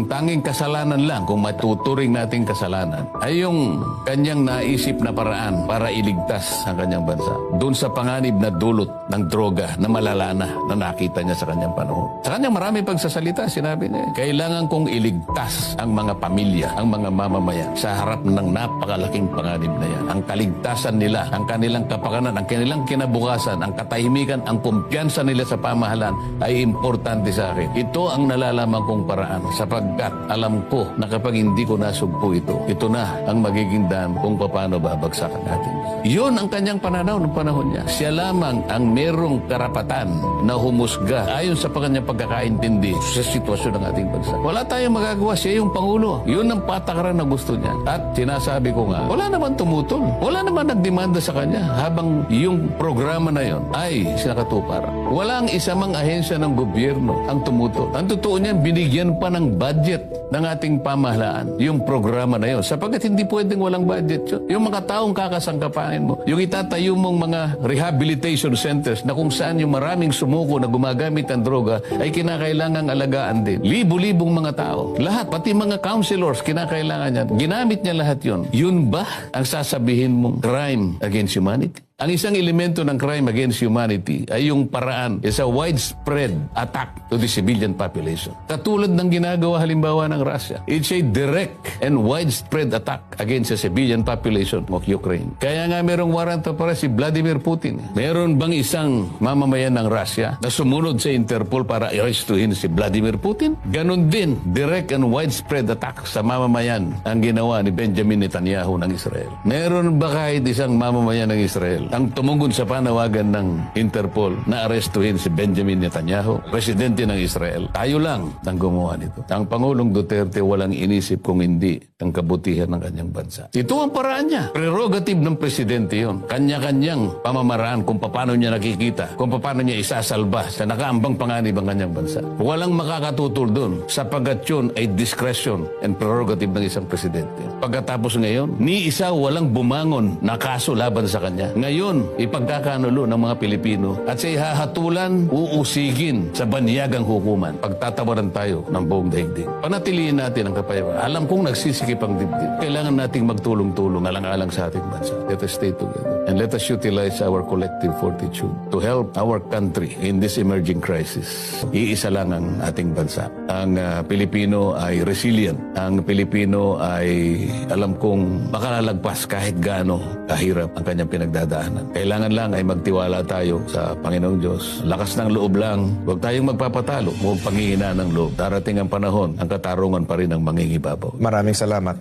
Ang tanging kasalanan lang, kung matuturing nating kasalanan, ay yung kanyang naisip na paraan para iligtas ang kanyang bansa. Doon sa panganib na dulot ng droga na malala na nakita niya sa kanyang panahon. Sa kanyang maraming pagsasalita, sinabi niya, kailangan kong iligtas ang mga pamilya, ang mga mamamayan sa harap ng napakalaking panganib na yan. Ang kaligtasan nila, ang kanilang kapakanan, ang kanilang kinabukasan, ang katahimikan, ang kumpiyansa nila sa pamahalaan ay importante sa akin. Ito ang nalalaman kong paraan sapagkat alam ko na kapag hindi ko nasugpo ito na ang magiging daan kung paano babagsakan natin. Yun ang kanyang pananaw ng panahon niya. Siya lamang ang merong karapatan na humusga ayon sa kanyang pagkakaintindi sa sitwasyon ng ating bansa. Wala tayong magagawa. Siya yung Pangulo. Yun ang patakaran na gusto niya. At sinasabi ko nga, wala naman tumutol. Wala naman nagdemanda sa kanya habang yung programa na yon ay sinakatuparan. Walang isa mang ahensya ng gobyerno ang tumutol. Ang totoo niyan, binigyan pa ng budget ng ating pamahalaan yung programa na yon. Sapagkat hindi pwedeng walang budget yun. Yung mga taong kakasangkapain mo, yung itatayo mong mga rehabilitation centers na kung saan yung maraming sumuko na gumagamit ng droga ay kinakailangang alagaan din. Libo-libong mga tao. Lahat, pati mga counselors, kinakailangan yan. Ginamit niya lahat yun. Yun ba ang sasabihin mong crime against humanity? Ang isang elemento ng crime against humanity ay yung paraan is a widespread attack to the civilian population. Katulad ng ginagawa halimbawa ng Russia. It's a direct and widespread attack against the civilian population of Ukraine. Kaya nga merong warrant of arrest si Vladimir Putin. Meron bang isang mamamayan ng Russia na sumunod sa Interpol para i-arrestuhin si Vladimir Putin? Ganon din, direct and widespread attack sa mamamayan ang ginawa ni Benjamin Netanyahu ng Israel. Meron ba kahit isang mamamayan ng Israel ang tumugon sa panawagan ng Interpol na arestuhin si Benjamin Netanyahu, presidente ng Israel? Tayo lang ang gumawa nito. Ang Pangulong Duterte walang inisip kung hindi ang kabutihan ng kanyang bansa. Ito ang paraan niya. Prerogative ng presidente yon. Kanya-kanyang pamamaraan kung paano niya nakikita, kung paano niya isasalba sa nakaambang panganib ang kanyang bansa. Walang makakatutol doon sapagkat yun ay discretion and prerogative ng isang presidente. Pagkatapos ngayon, ni isa walang bumangon na kaso laban sa kanya. Ngayon, ipagkakanulo ng mga Pilipino at sa ihahatulan, uusigin sa banyagang hukuman. Pagtatawaran tayo ng buong daigdig. Panatiliin natin ang kapayapaan. Alam kong nagsisikip ang dibdib. Kailangan nating magtulong-tulong alang-alang sa ating bansa. Let us stay together and let us utilize our collective fortitude to help our country in this emerging crisis. Iisa lang ang ating bansa. Ang Pilipino ay resilient. Ang Pilipino ay alam kong makalalagpas kahit gaano kahirap ang kanyang pinagdadaan. Kailangan lang ay magtiwala tayo sa Panginoong Diyos. Lakas ng loob lang. Huwag tayong magpapatalo. Huwag panghihina ng loob. Darating ang panahon, ang katarungan pa rin ang mangingibabaw. Maraming salamat.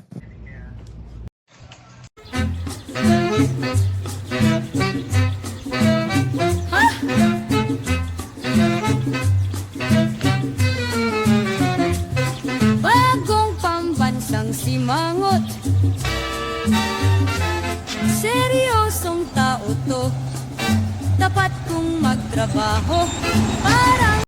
Bagong pambansang simangot, seryosong tao to, tapat kong magtrabaho para